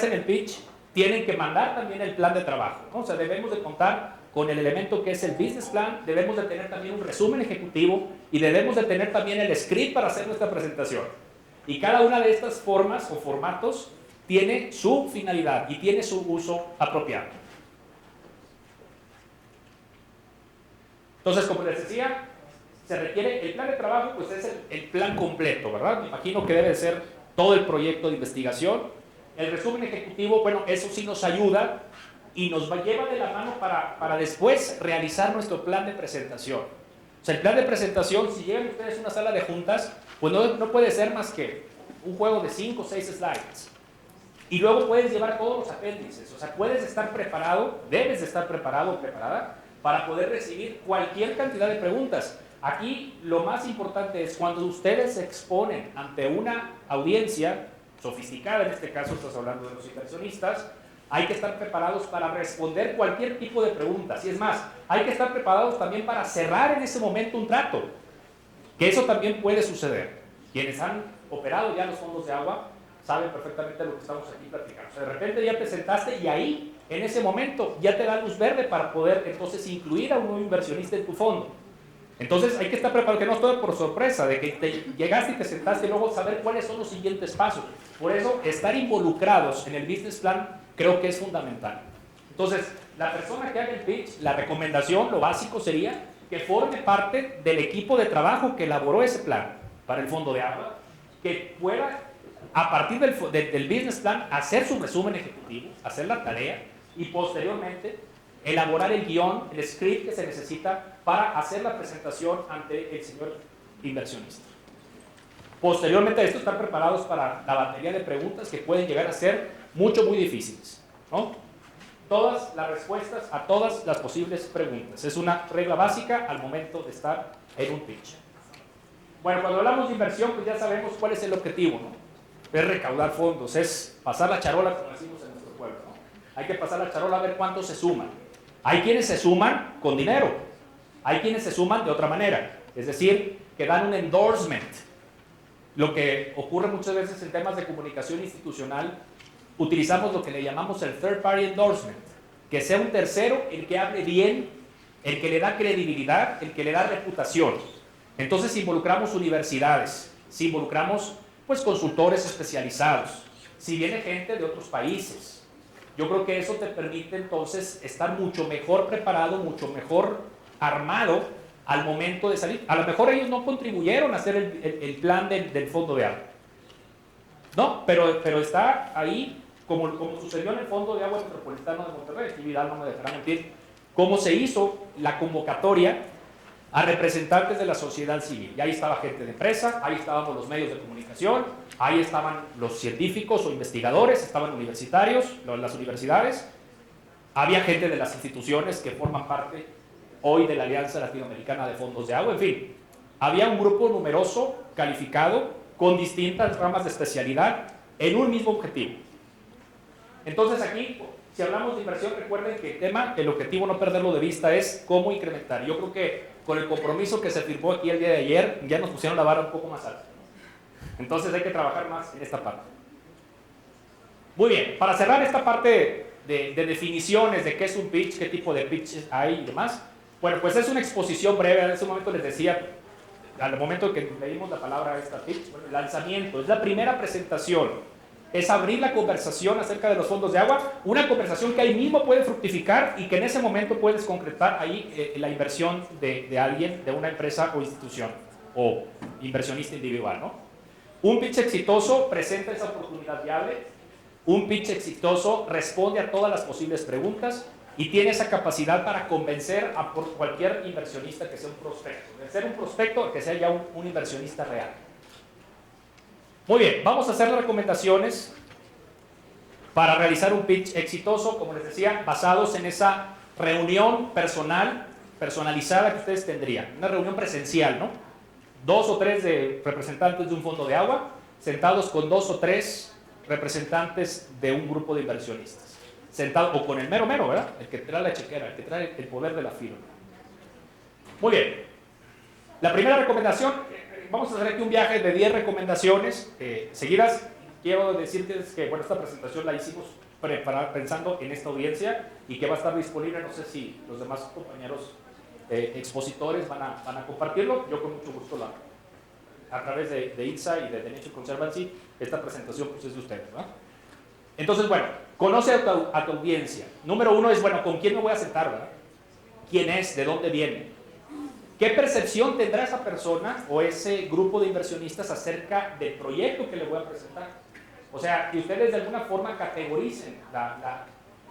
hacen el pitch tienen que mandar también el plan de trabajo, ¿no? O sea, debemos de contar con el elemento que es el business plan, debemos de tener también un resumen ejecutivo y debemos de tener también el script para hacer nuestra presentación. Y cada una de estas formas o formatos tiene su finalidad y tiene su uso apropiado. Entonces, como les decía, se requiere el plan de trabajo, pues es el plan completo, ¿verdad? Me imagino que debe ser todo el proyecto de investigación. El resumen ejecutivo, bueno, eso sí nos ayuda y nos lleva de la mano para después realizar nuestro plan de presentación. O sea, el plan de presentación, si llegan ustedes a una sala de juntas, pues no puede ser más que un juego de 5 o 6 slides. Y luego puedes llevar todos los apéndices. O sea, puedes estar preparado, debes de estar preparado o preparada para poder recibir cualquier cantidad de preguntas. Aquí lo más importante es cuando ustedes se exponen ante una audiencia sofisticada, en este caso estás hablando de los inversionistas, hay que estar preparados para responder cualquier tipo de preguntas. Y es más, hay que estar preparados también para cerrar en ese momento un trato, que eso también puede suceder. Quienes han operado ya los fondos de agua saben perfectamente lo que estamos aquí platicando. O sea, de repente ya te sentaste y ahí, en ese momento, ya te da luz verde para poder entonces incluir a un nuevo inversionista en tu fondo. Entonces hay que estar preparado, que no estoy por sorpresa, de que llegaste y te sentaste y luego saber cuáles son los siguientes pasos. Por eso, estar involucrados en el business plan creo que es fundamental. Entonces, la persona que haga el pitch, la recomendación, lo básico sería que forme parte del equipo de trabajo que elaboró ese plan para el fondo de agua, que pueda, a partir del business plan, hacer su resumen ejecutivo, hacer la tarea y posteriormente elaborar el guión, el script que se necesita para hacer la presentación ante el señor inversionista. Posteriormente a esto, están preparados para la batería de preguntas que pueden llegar a ser muy difíciles, ¿no? Todas las respuestas a todas las posibles preguntas. Es una regla básica al momento de estar en un pitch. Bueno, cuando hablamos de inversión, pues ya sabemos cuál es el objetivo, ¿no? Es recaudar fondos, es pasar la charola, como decimos en nuestro pueblo, ¿no? Hay que pasar la charola a ver cuántos se suman. Hay quienes se suman con dinero, hay quienes se suman de otra manera, es decir, que dan un endorsement. Lo que ocurre muchas veces en temas de comunicación institucional, utilizamos lo que le llamamos el third party endorsement, que sea un tercero el que hable bien, el que le da credibilidad, el que le da reputación. Entonces involucramos universidades, si involucramos pues consultores especializados, si viene gente de otros países. Yo creo que eso te permite entonces estar mucho mejor preparado, mucho mejor armado al momento de salir. A lo mejor ellos no contribuyeron a hacer el plan del fondo de agua, no, pero está ahí, como sucedió en el Fondo de Agua Metropolitano de Monterrey, aquí Vidal no me dejará mentir, cómo se hizo la convocatoria a representantes de la sociedad civil. Y ahí estaba gente de empresa, ahí estábamos los medios de comunicación, ahí estaban los científicos o investigadores, estaban universitarios, las universidades, había gente de las instituciones que forman parte hoy de la Alianza Latinoamericana de Fondos de Agua, en fin, había un grupo numeroso, calificado, con distintas ramas de especialidad, en un mismo objetivo. Entonces aquí, si hablamos de inversión, recuerden que el objetivo, no perderlo de vista, es cómo incrementar. Yo creo que con el compromiso que se firmó aquí el día de ayer, ya nos pusieron la vara un poco más alta. Entonces hay que trabajar más en esta parte. Muy bien, para cerrar esta parte de definiciones de qué es un pitch, qué tipo de pitches hay y demás, bueno, pues es una exposición breve. En ese momento les decía, al momento que leímos la palabra esta pitch, bueno, el lanzamiento, es la primera presentación, es abrir la conversación acerca de los fondos de agua, una conversación que ahí mismo puede fructificar y que en ese momento puedes concretar ahí la inversión de alguien, de una empresa o institución o inversionista individual, ¿no? Un pitch exitoso presenta esa oportunidad viable, un pitch exitoso responde a todas las posibles preguntas y tiene esa capacidad para convencer a cualquier inversionista que sea un prospecto, de ser un prospecto a que sea ya un inversionista real. Muy bien, vamos a hacer las recomendaciones para realizar un pitch exitoso, como les decía, basados en esa reunión personalizada que ustedes tendrían, una reunión presencial, ¿no? 2 o 3 de representantes de un fondo de agua, sentados con 2 o 3 representantes de un grupo de inversionistas, sentado, o con el mero, ¿verdad? El que trae la chequera, el que trae el poder de la firma. Muy bien, la primera recomendación, vamos a hacer aquí un viaje de 10 recomendaciones seguidas. quiero decirles que, bueno, esta presentación la hicimos pensando en esta audiencia y que va a estar disponible, no sé si los demás compañeros expositores van a compartirlo. Yo con mucho gusto a través de INSA y de Nature Conservancy, esta presentación pues es de ustedes, ¿no? Entonces, bueno, conoce a tu audiencia. Número uno es, bueno, ¿con quién me voy a sentar, verdad? ¿Quién es? ¿De dónde viene? ¿Qué percepción tendrá esa persona o ese grupo de inversionistas acerca del proyecto que le voy a presentar? O sea, que ustedes de alguna forma categoricen,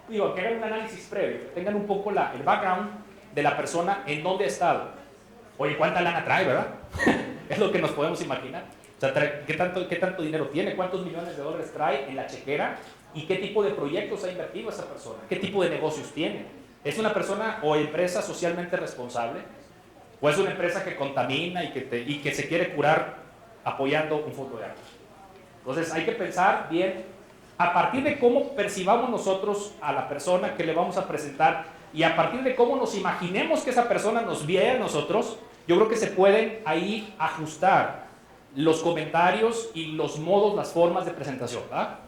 digo, que hagan un análisis previo, que tengan un poco el background de la persona en dónde ha estado. Oye, ¿cuánta lana trae, verdad? Es lo que nos podemos imaginar. O sea, ¿qué tanto dinero tiene? ¿Cuántos millones de dólares trae en la chequera? ¿Y qué tipo de proyectos ha invertido esa persona? ¿Qué tipo de negocios tiene? ¿Es una persona o empresa socialmente responsable? ¿O es una empresa que contamina y que se quiere curar apoyando un fondo de agua? Entonces hay que pensar bien a partir de cómo percibamos nosotros a la persona que le vamos a presentar y a partir de cómo nos imaginemos que esa persona nos vea a nosotros. Yo creo que se pueden ahí ajustar los comentarios y los modos, las formas de presentación, ¿verdad?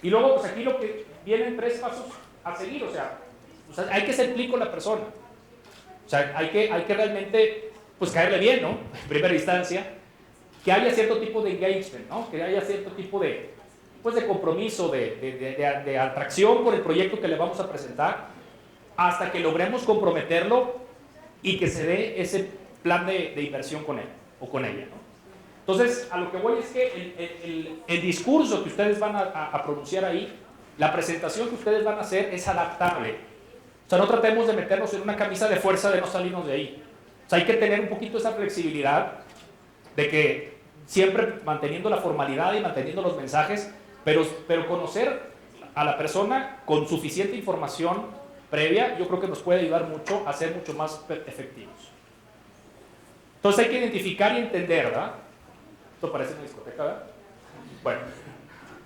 Y luego, pues aquí lo que vienen 3 pasos a seguir, o sea hay que ser clic con la persona. O sea, hay que realmente, pues caerle bien, ¿no? En primera instancia, que haya cierto tipo de engagement, ¿no? Que haya cierto tipo de compromiso, de atracción por el proyecto que le vamos a presentar, hasta que logremos comprometerlo y que se dé ese plan de inversión con él o con ella, ¿no? Entonces, a lo que voy es que el discurso que ustedes van a pronunciar ahí, la presentación que ustedes van a hacer es adaptable. O sea, no tratemos de meternos en una camisa de fuerza de no salirnos de ahí. O sea, hay que tener un poquito esa flexibilidad de que siempre manteniendo la formalidad y manteniendo los mensajes, pero conocer a la persona con suficiente información previa, yo creo que nos puede ayudar mucho a ser mucho más efectivos. Entonces hay que identificar y entender, ¿verdad? Esto parece una discoteca, ¿verdad? Bueno,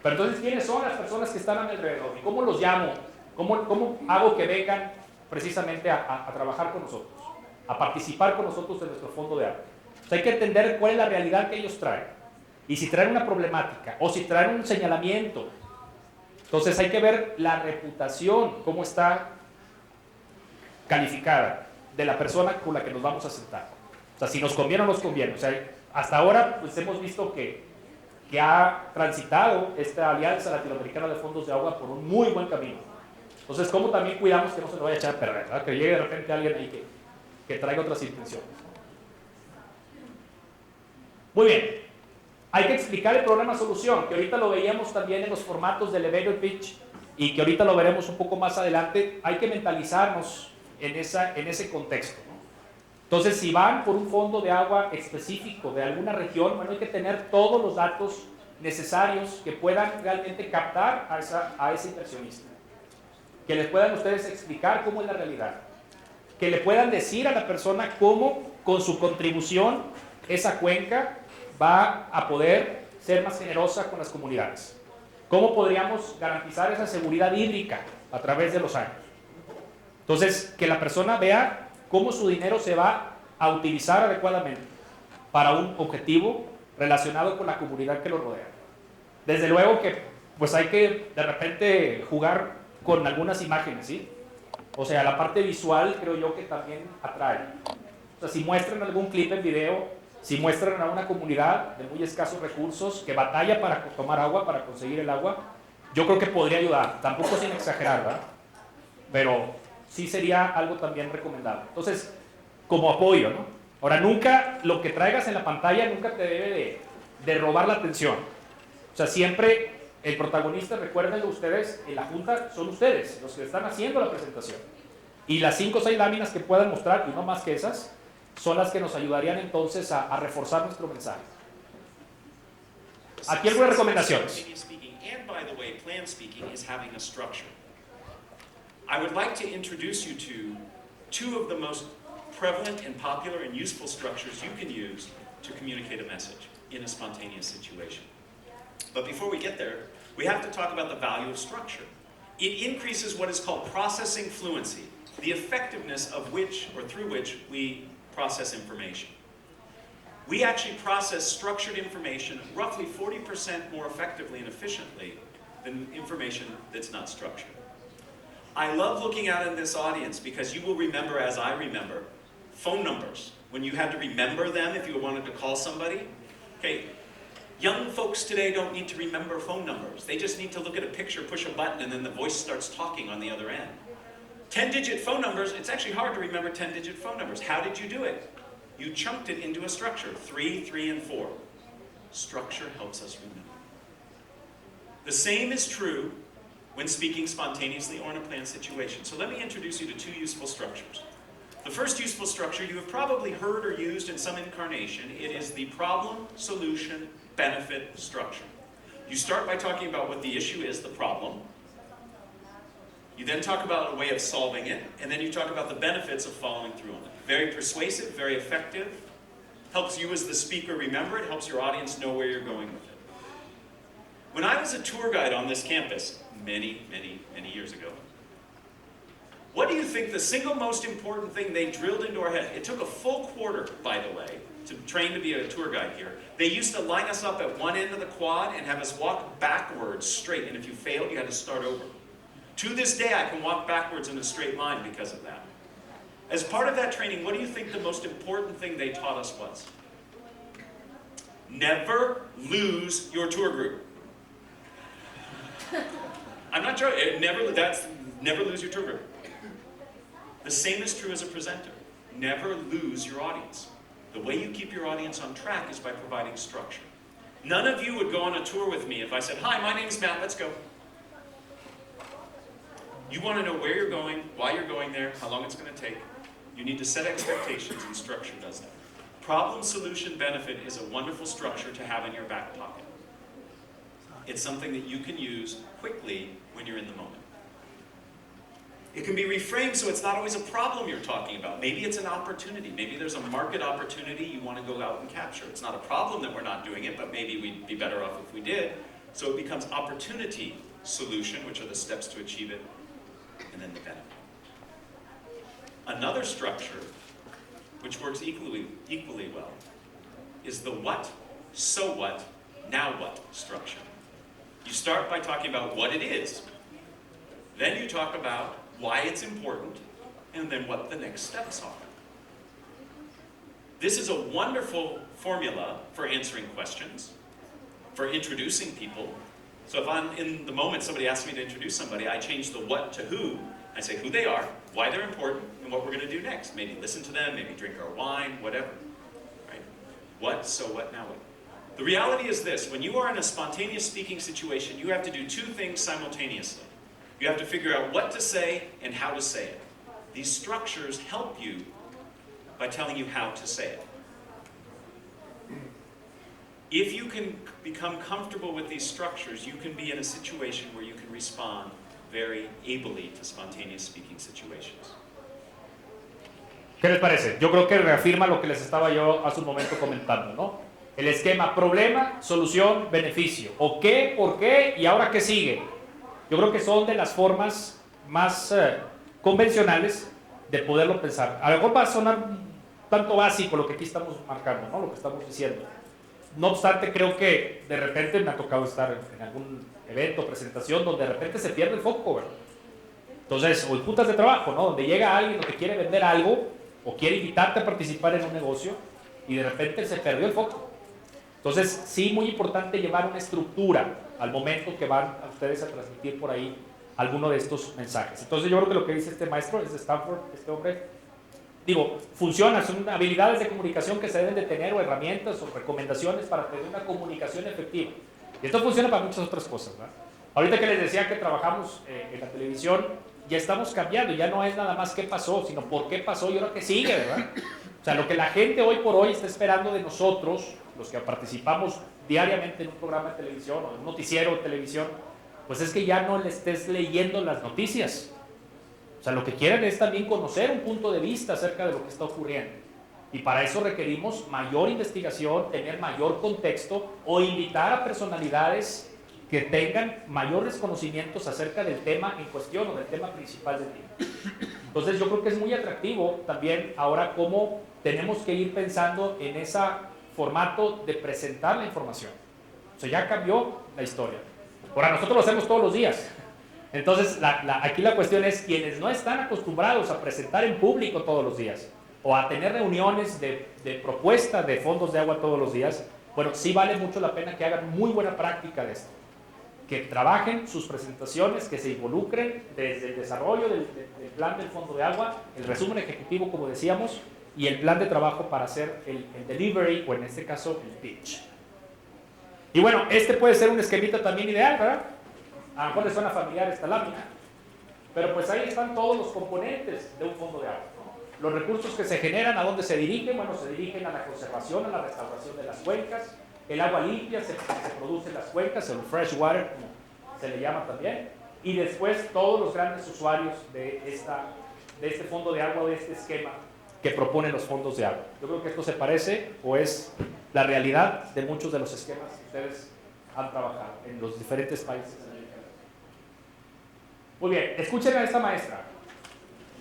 pero entonces, ¿quiénes son las personas que están a mi alrededor? ¿Y cómo los llamo? ¿Cómo hago que vengan precisamente a trabajar con nosotros? A participar con nosotros en nuestro fondo de agua. O sea, hay que entender cuál es la realidad que ellos traen. Y si traen una problemática o si traen un señalamiento. Entonces hay que ver la reputación, cómo está calificada de la persona con la que nos vamos a sentar. O sea, si nos conviene o no nos conviene. O sea, hasta ahora pues hemos visto que ha transitado esta Alianza Latinoamericana de Fondos de Agua por un muy buen camino. Entonces, ¿cómo también cuidamos que no se nos vaya a echar a perder, ¿verdad? Que llegue de repente alguien ahí que traiga otras intenciones? Muy bien. Hay que explicar el problema-solución, que ahorita lo veíamos también en los formatos del elevator pitch y que ahorita lo veremos un poco más adelante. Hay que mentalizarnos en ese contexto, ¿no? Entonces, si van por un fondo de agua específico de alguna región, bueno, hay que tener todos los datos necesarios que puedan realmente captar a ese inversionista. Que les puedan ustedes explicar cómo es la realidad. Que le puedan decir a la persona cómo, con su contribución, esa cuenca va a poder ser más generosa con las comunidades. ¿Cómo podríamos garantizar esa seguridad hídrica a través de los años? Entonces, que la persona vea cómo su dinero se va a utilizar adecuadamente para un objetivo relacionado con la comunidad que lo rodea. Desde luego que pues hay que de repente jugar con algunas imágenes, ¿sí? O sea, la parte visual creo yo que también atrae. O sea, si muestran algún clip en video, si muestran a una comunidad de muy escasos recursos que batalla para tomar agua, para conseguir el agua, yo creo que podría ayudar. Tampoco sin exagerar, ¿verdad? Pero sí sería algo también recomendable. Entonces, como apoyo, ¿no? Ahora, nunca lo que traigas en la pantalla nunca te debe de robar la atención. O sea, siempre el protagonista, recuérdenlo ustedes, en la junta son ustedes, los que están haciendo la presentación. Y las 5 o 6 láminas que puedan mostrar, y no más que esas, son las que nos ayudarían entonces a reforzar nuestro mensaje. Aquí algunas recomendaciones. I would like to introduce you to 2 of the most prevalent and popular and useful structures you can use to communicate a message in a spontaneous situation. But before we get there, we have to talk about the value of structure. It increases what is called processing fluency, the effectiveness of which or through which we process information. We actually process structured information roughly 40% more effectively and efficiently than information that's not structured. I love looking out in this audience because you will remember, as I remember, phone numbers. When you had to remember them if you wanted to call somebody. Okay, young folks today don't need to remember phone numbers. They just need to look at a picture, push a button, and then the voice starts talking on the other end. 10-digit phone numbers, it's actually hard to remember 10-digit phone numbers. How did you do it? You chunked it into a structure, 3, 3, and 4. Structure helps us remember. The same is true when speaking spontaneously or in a planned situation. So let me introduce you to two useful structures. The first useful structure you have probably heard or used in some incarnation. It is the problem, solution, benefit structure. You start by talking about what the issue is, the problem. You then talk about a way of solving it, and then you talk about the benefits of following through on it. Very persuasive, very effective, helps you as the speaker remember it, helps your audience know where you're going with it. When I was a tour guide on this campus, many years ago, what do you think the single most important thing they drilled into our head? It took a full quarter, by the way, to train to be a tour guide here. They used to line us up at one end of the quad and have us walk backwards straight, and if you failed, you had to start over. To this day, I can walk backwards in a straight line because of that. As part of that training, what do you think the most important thing they taught us was? Never lose your tour group. I'm not joking. Never lose your tour group. The same is true as a presenter. Never lose your audience. The way you keep your audience on track is by providing structure. None of you would go on a tour with me if I said, "Hi, my name's Matt, let's go." You want to know where you're going, why you're going there, how long it's going to take. You need to set expectations, and structure does that. Problem, solution, benefit is a wonderful structure to have in your back pocket. It's something that you can use quickly when you're in the moment. It can be reframed so it's not always a problem you're talking about. Maybe it's an opportunity. Maybe there's a market opportunity you want to go out and capture. It's not a problem that we're not doing it, but maybe we'd be better off if we did. So it becomes opportunity, solution, which are the steps to achieve it, and then the benefit. Another structure, which works equally well, is the what, so what, now what structure. You start by talking about what it is. Then you talk about why it's important, and then what the next steps are. This is a wonderful formula for answering questions, for introducing people. So if I'm in the moment somebody asks me to introduce somebody, I change the what to who. I say who they are, why they're important, and what we're going to do next. Maybe listen to them, maybe drink our wine, whatever. Right? What, so what, now what? The reality is this: when you are in a spontaneous speaking situation, you have to do two things simultaneously. You have to figure out what to say and how to say it. These structures help you by telling you how to say it. If you can become comfortable with these structures, you can be in a situation where you can respond very ably to spontaneous speaking situations. ¿Qué les parece? Yo creo que reafirma lo que les estaba yo hace un momento comentando, ¿no? El esquema problema, solución, beneficio. ¿O qué? ¿Por qué? ¿Y ahora qué sigue? Yo creo que son de las formas más convencionales de poderlo pensar. A lo mejor va a sonar un tanto básico lo que aquí estamos marcando, ¿no? Lo que estamos diciendo. No obstante, creo que de repente me ha tocado estar en algún evento, presentación, donde de repente se pierde el foco, ¿verdad? Entonces, o en juntas de trabajo, ¿no? Donde llega alguien que quiere vender algo o quiere invitarte a participar en un negocio y de repente se perdió el foco. Entonces, sí, muy importante llevar una estructura al momento que van a ustedes a transmitir por ahí alguno de estos mensajes. Entonces, yo creo que lo que dice este maestro, es de Stanford, este hombre, digo, funciona, son habilidades de comunicación que se deben de tener, o herramientas o recomendaciones para tener una comunicación efectiva. Y esto funciona para muchas otras cosas, ¿verdad? Ahorita que les decía que trabajamos en la televisión, ya estamos cambiando, ya no es nada más qué pasó, sino por qué pasó y ahora qué sigue, ¿verdad? O sea, lo que la gente hoy por hoy está esperando de nosotros, los que participamos diariamente en un programa de televisión o en un noticiero de televisión, pues es que ya no le estés leyendo las noticias. O sea, lo que quieren es también conocer un punto de vista acerca de lo que está ocurriendo. Y para eso requerimos mayor investigación, tener mayor contexto o invitar a personalidades que tengan mayores conocimientos acerca del tema en cuestión o del tema principal del día. Entonces yo creo que es muy atractivo también ahora cómo tenemos que ir pensando en esa formato de presentar la información. O sea, ya cambió la historia. Ahora, nosotros lo hacemos todos los días. Entonces, aquí la cuestión es quienes no están acostumbrados a presentar en público todos los días o a tener reuniones de propuesta de fondos de agua todos los días, bueno, sí vale mucho la pena que hagan muy buena práctica de esto. Que trabajen sus presentaciones, que se involucren desde el desarrollo del plan del Fondo de Agua, el resumen ejecutivo, como decíamos, y el plan de trabajo para hacer el delivery, o en este caso, el pitch. Y bueno, este puede ser un esquemita también ideal, ¿verdad? A lo mejor les suena familiar esta lámina, pero pues ahí están todos los componentes de un fondo de agua, ¿no? Los recursos que se generan, ¿a dónde se dirigen? Bueno, se dirigen a la conservación, a la restauración de las cuencas. El agua limpia se produce en las cuencas, el fresh water, como se le llama también. Y después todos los grandes usuarios de este fondo de agua, de este esquema que proponen los fondos de agua. Yo creo que esto se parece o es la realidad de muchos de los esquemas que ustedes han trabajado en los diferentes países americanos. Muy bien, escuchen a esta maestra.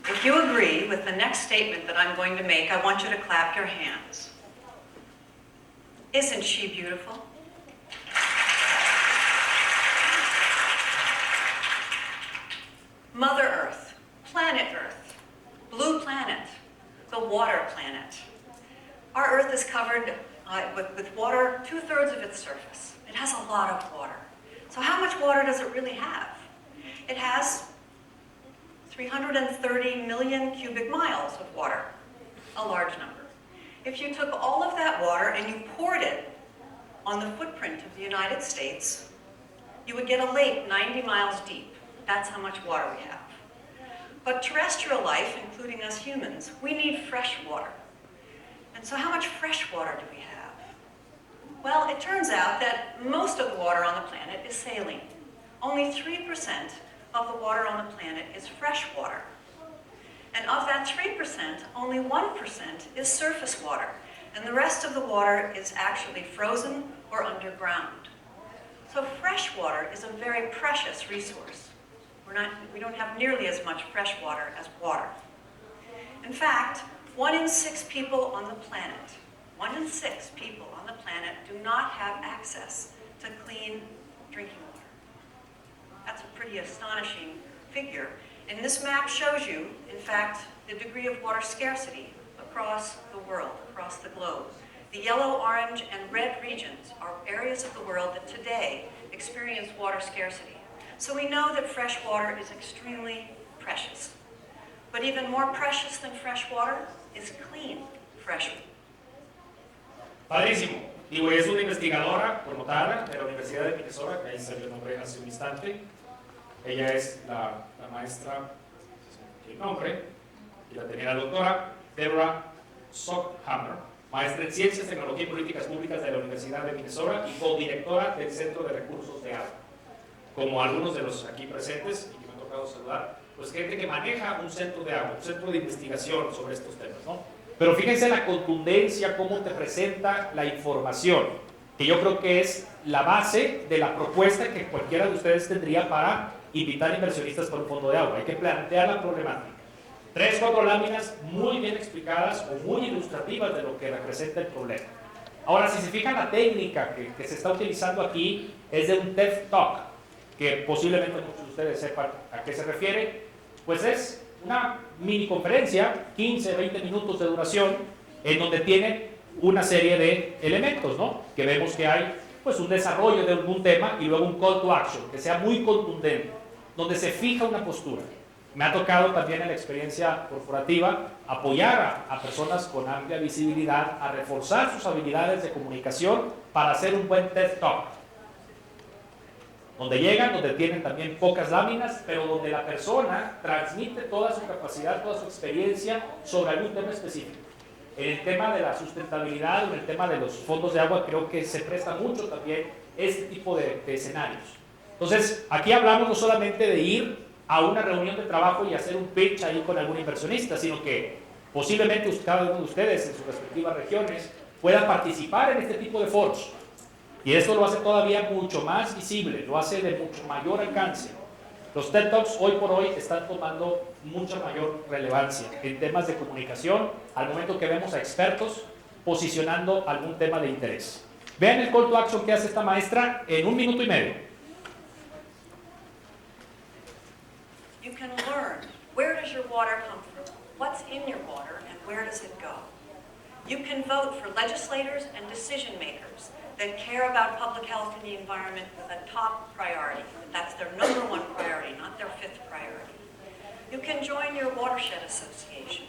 If you agree with the next statement that I'm going to make, I want you to clap your hands. Isn't she beautiful? Mother Earth, planet Earth, blue planet, the water planet. Our Earth is covered with water 2/3 of its surface. It has a lot of water. So how much water does it really have? It has 330 million cubic miles of water, a large number. If you took all of that water and you poured it on the footprint of the United States, you would get a lake 90 miles deep. That's how much water we have. But terrestrial life, including us humans, we need fresh water. And so how much fresh water do we have? Well, it turns out that most of the water on the planet is saline. Only 3% of the water on the planet is fresh water. And of that 3%, only 1% is surface water. And the rest of the water is actually frozen or underground. So fresh water is a very precious resource. We don't have nearly as much fresh water as water. In fact, 1 in 6 people on the planet, 1 in 6 people on the planet do not have access to clean drinking water. That's a pretty astonishing figure. And this map shows you, in fact, the degree of water scarcity across the world, across the globe. The yellow, orange, and red regions are areas of the world that today experience water scarcity. So we know that fresh water is extremely precious. But even more precious than fresh water is clean, fresh water. Padrísimo. Digo, es una investigadora connotada de la Universidad de Minnesota, que ahí salió el nombre hace un instante. Ella es la maestra, el nombre, y la tenía la doctora Deborah Sockhammer, maestra en Ciencias, Tecnología y Políticas Públicas de la Universidad de Minnesota y codirectora del Centro de Recursos de Agua. Como algunos de los aquí presentes, y que me ha tocado saludar, pues gente que maneja un centro de agua, un centro de investigación sobre estos temas, ¿no? Pero fíjense la contundencia, cómo te presenta la información, que yo creo que es la base de la propuesta que cualquiera de ustedes tendría para invitar inversionistas por un fondo de agua. Hay que plantear la problemática. 3 o 4 láminas muy bien explicadas o muy ilustrativas de lo que representa el problema. Ahora, si se fijan, la técnica que se está utilizando aquí es de un TED Talk, que posiblemente muchos de ustedes sepan a qué se refiere. Pues es una mini conferencia, 15, 20 minutos de duración, en donde tiene una serie de elementos, ¿no? Que vemos que hay pues un desarrollo de algún tema y luego un call to action, que sea muy contundente, donde se fija una postura. Me ha tocado también en la experiencia corporativa apoyar a personas con amplia visibilidad a reforzar sus habilidades de comunicación para hacer un buen TED Talk. Donde llegan, donde tienen también pocas láminas, pero donde la persona transmite toda su capacidad, toda su experiencia sobre algún tema específico. En el tema de la sustentabilidad, en el tema de los fondos de agua, creo que se presta mucho también este tipo de escenarios. Entonces, aquí hablamos no solamente de ir a una reunión de trabajo y hacer un pitch ahí con algún inversionista, sino que posiblemente cada uno de ustedes en sus respectivas regiones puedan participar en este tipo de foros. Y esto lo hace todavía mucho más visible, lo hace de mucho mayor alcance. Los TED Talks hoy por hoy están tomando mucha mayor relevancia en temas de comunicación, al momento que vemos a expertos posicionando algún tema de interés. Vean el call to action que hace esta maestra en 1 minuto y medio. You can learn, where does your water come from? What's in your water and where does it go? You can vote for legislators and decision makers that care about public health and the environment with a top priority. That's their #1 priority, not their 5th priority. You can join your watershed association.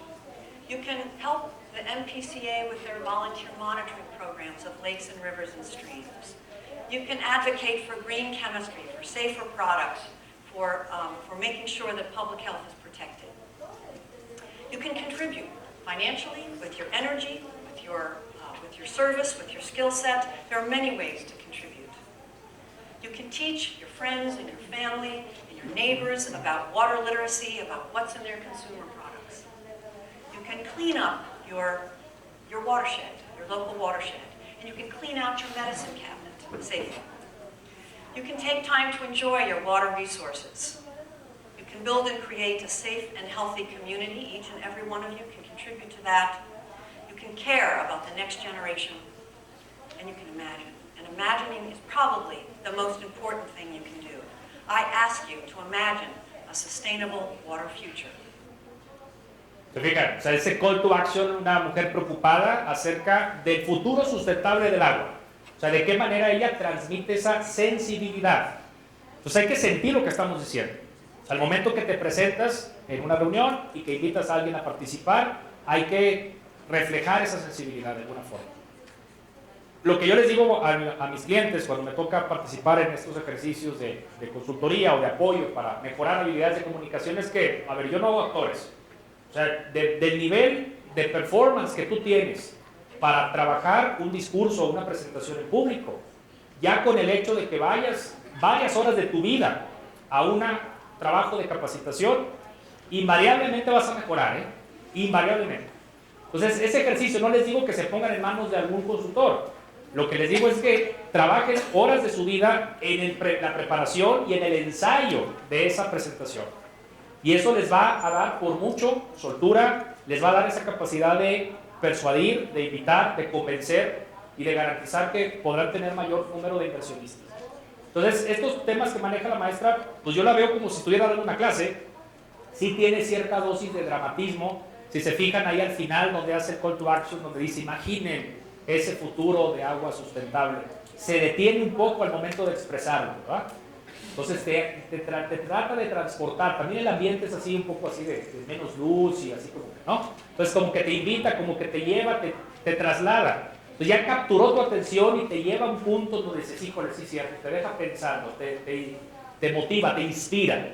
You can help the MPCA with their volunteer monitoring programs of lakes and rivers and streams. You can advocate for green chemistry, for safer products, for making sure that public health is protected. You can contribute financially, with your energy, with your service, with your skill set. There are many ways to contribute. You can teach your friends and your family and your neighbors about water literacy, about what's in their consumer products. You can clean up your watershed, your local watershed, and you can clean out your medicine cabinet safely. You can take time to enjoy your water resources. You can build and create a safe and healthy community. Each and every one of you can contribute to that. You can care about the next generation, and you can imagine. And imagining is probably the most important thing you can do. I ask you to imagine a sustainable water future. ¿Se fijan? O sea, ese call to action, una mujer preocupada acerca del futuro sustentable del agua. O sea, de qué manera ella transmite esa sensibilidad. Entonces hay que sentir lo que estamos diciendo. O sea, al momento que te presentas en una reunión y que invitas a alguien a participar, hay que reflejar esa sensibilidad de alguna forma. Lo que yo les digo a mis clientes cuando me toca participar en estos ejercicios de consultoría o de apoyo para mejorar habilidades de comunicación es que, a ver, yo no hago actores. O sea, del nivel de performance que tú tienes para trabajar un discurso o una presentación en público, ya con el hecho de que vayas varias horas de tu vida a un trabajo de capacitación, invariablemente vas a mejorar, invariablemente. Entonces, ese ejercicio no les digo que se pongan en manos de algún consultor. Lo que les digo es que trabajen horas de su vida en la preparación y en el ensayo de esa presentación. Y eso les va a dar por mucho soltura, les va a dar esa capacidad de persuadir, de invitar, de convencer y de garantizar que podrán tener mayor número de inversionistas. Entonces, estos temas que maneja la maestra, pues yo la veo como si estuviera dando una clase. Sí tiene cierta dosis de dramatismo. Si se fijan ahí al final donde hace el call to action, donde dice, imaginen ese futuro de agua sustentable. Se detiene un poco al momento de expresarlo, ¿verdad? Entonces te trata de transportar. También el ambiente es así, un poco así de menos luz y así como que, ¿no? Entonces como que te invita, como que te lleva, te traslada. Entonces ya capturó tu atención y te lleva a un punto donde dices, híjole, sí, cierto, te deja pensando, te motiva, te inspira.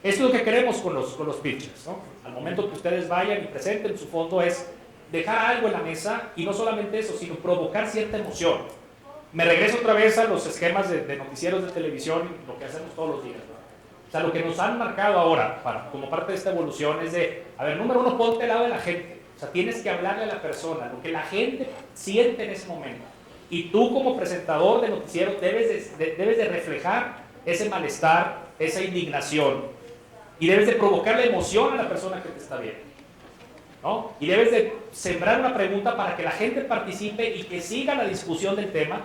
Eso es lo que queremos con los pitchers, ¿no? Al momento que ustedes vayan y presenten su fondo es dejar algo en la mesa y no solamente eso, sino provocar cierta emoción. Me regreso otra vez a los esquemas de noticieros de televisión, lo que hacemos todos los días, ¿no? O sea, lo que nos han marcado ahora, como parte de esta evolución, es de, a ver, número uno, ponte al lado de la gente. O sea, tienes que hablarle a la persona, lo que la gente siente en ese momento. Y tú como presentador de noticiero debes de reflejar ese malestar, esa indignación. Y debes de provocarle emoción a la persona que te está viendo, ¿no? Y debes de sembrar una pregunta para que la gente participe y que siga la discusión del tema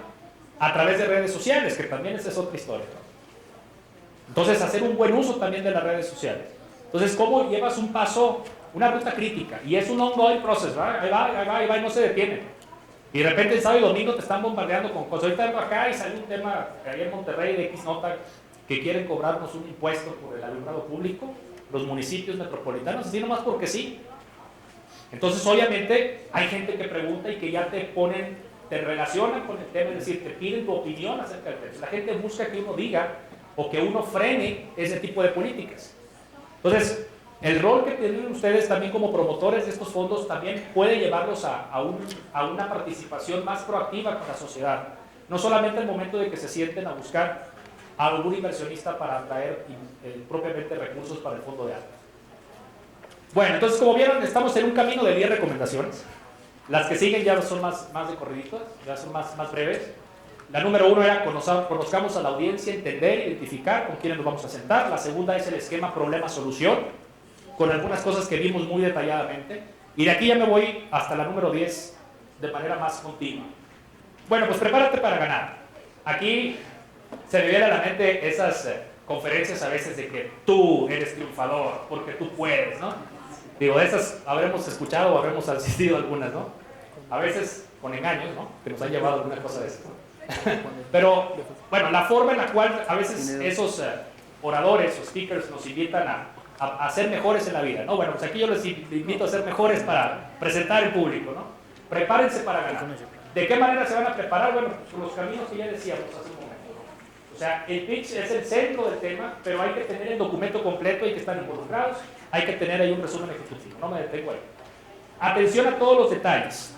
a través de redes sociales, que también esa es otra historia, ¿no? Entonces, hacer un buen uso también de las redes sociales. Entonces, ¿cómo llevas un paso, una ruta crítica? Y es un ongoing process, ¿verdad? Ahí va y no se detiene. Y de repente el sábado y domingo te están bombardeando con cosas. Ahorita vengo acá y salió un tema que había en Monterrey de X nota que quieren cobrarnos un impuesto por el alumbrado público, los municipios metropolitanos, así nomás porque sí. Entonces, obviamente, hay gente que pregunta y que ya te relacionan con el tema, es decir, te piden tu opinión acerca del tema. La gente busca que uno diga o que uno frene ese tipo de políticas. Entonces, el rol que tienen ustedes también como promotores de estos fondos también puede llevarlos a una participación más proactiva con la sociedad. No solamente al momento de que se sienten a buscar a algún inversionista para atraer propiamente recursos para el Fondo de Agua. Bueno, entonces como vieron, estamos en un camino de 10 recomendaciones. Las que siguen ya son más de corriditos, ya son más breves. La número 1 era conozcamos a la audiencia, entender, identificar con quiénes nos vamos a sentar. La segunda es el esquema problema-solución, con algunas cosas que vimos muy detalladamente. Y de aquí ya me voy hasta la número 10, de manera más continua. Bueno, pues prepárate para ganar. Aquí se me viene a la mente esas conferencias a veces de que tú eres triunfador, porque tú puedes, ¿no? Digo, de esas habremos escuchado o habremos asistido a algunas, ¿no? A veces con engaños, ¿no? Que nos han llevado a alguna cosa de esas, ¿no? Pero, bueno, la forma en la cual a veces esos oradores o speakers nos invitan a ser mejores en la vida, ¿no? Bueno, pues aquí yo les invito a ser mejores para presentar en público, ¿no? Prepárense para ganar. ¿De qué manera se van a preparar? Bueno, pues por los caminos que ya decíamos hace un momento, ¿no? O sea, el pitch es el centro del tema, pero hay que tener el documento completo, hay que estar involucrados, hay que tener ahí un resumen ejecutivo, no me detengo ahí. Atención a todos los detalles.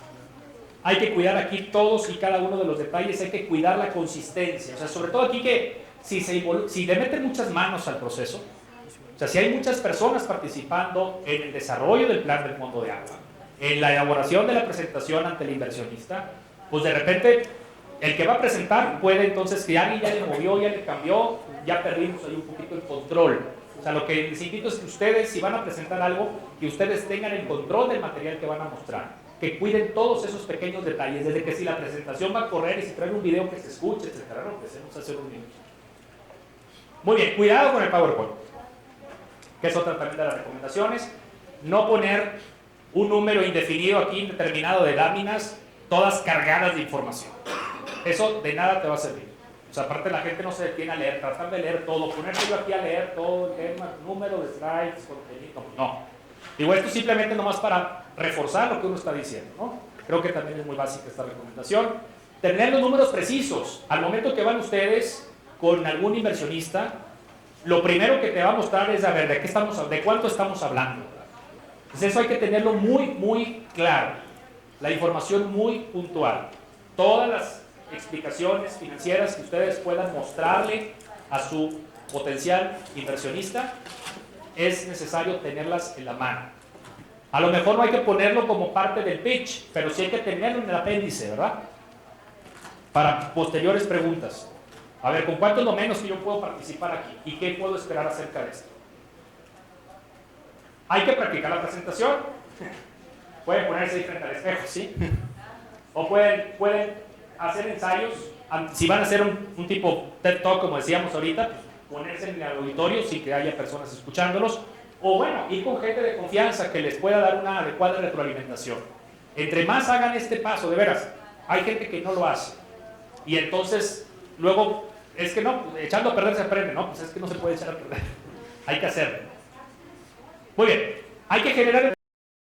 Hay que cuidar aquí todos y cada uno de los detalles, hay que cuidar la consistencia. O sea, sobre todo aquí que si le meten muchas manos al proceso, o sea, si hay muchas personas participando en el desarrollo del plan del Fondo de Agua, en la elaboración de la presentación ante el inversionista, pues de repente el que va a presentar puede entonces que alguien ya le movió, ya le cambió, ya perdimos ahí un poquito el control. O sea, lo que les invito es que ustedes, si van a presentar algo, que ustedes tengan el control del material que van a mostrar, que cuiden todos esos pequeños detalles, desde que si la presentación va a correr y si traen un video que se escuche, etcétera, no empecemos a hacer un minuto. Muy bien, cuidado con el PowerPoint, que es otra también de las recomendaciones. No poner un número indefinido aquí, indeterminado de láminas, todas cargadas de información. Eso de nada te va a servir. O sea, aparte la gente no se detiene a leer, tratar de leer todo, ponerse yo aquí a leer todo el tema, número de slides, contenido, no. Digo, esto simplemente nomás para reforzar lo que uno está diciendo, ¿no? Creo que también es muy básica esta recomendación. Tener los números precisos. Al momento que van ustedes con algún inversionista, lo primero que te va a mostrar es, a ver, de cuánto estamos hablando. Entonces eso hay que tenerlo muy, muy claro. La información muy puntual. Todas las explicaciones financieras que ustedes puedan mostrarle a su potencial inversionista, es necesario tenerlas en la mano. A lo mejor no hay que ponerlo como parte del pitch, pero sí hay que tenerlo en el apéndice, ¿verdad? Para posteriores preguntas. A ver, ¿con cuánto es lo menos que yo puedo participar aquí? ¿Y qué puedo esperar acerca de esto? Hay que practicar la presentación. Pueden ponerse ahí frente al espejo, ¿sí? O pueden hacer ensayos. Si van a hacer un tipo TED Talk, como decíamos ahorita, pues ponerse en el auditorio sin que haya personas escuchándolos. O bueno, ir con gente de confianza que les pueda dar una adecuada retroalimentación. Entre más hagan este paso, de veras, hay gente que no lo hace. Y entonces, luego, es que no, echando a perder se aprende, ¿no? Pues es que no se puede echar a perder. Hay que hacerlo. Muy bien, hay que generar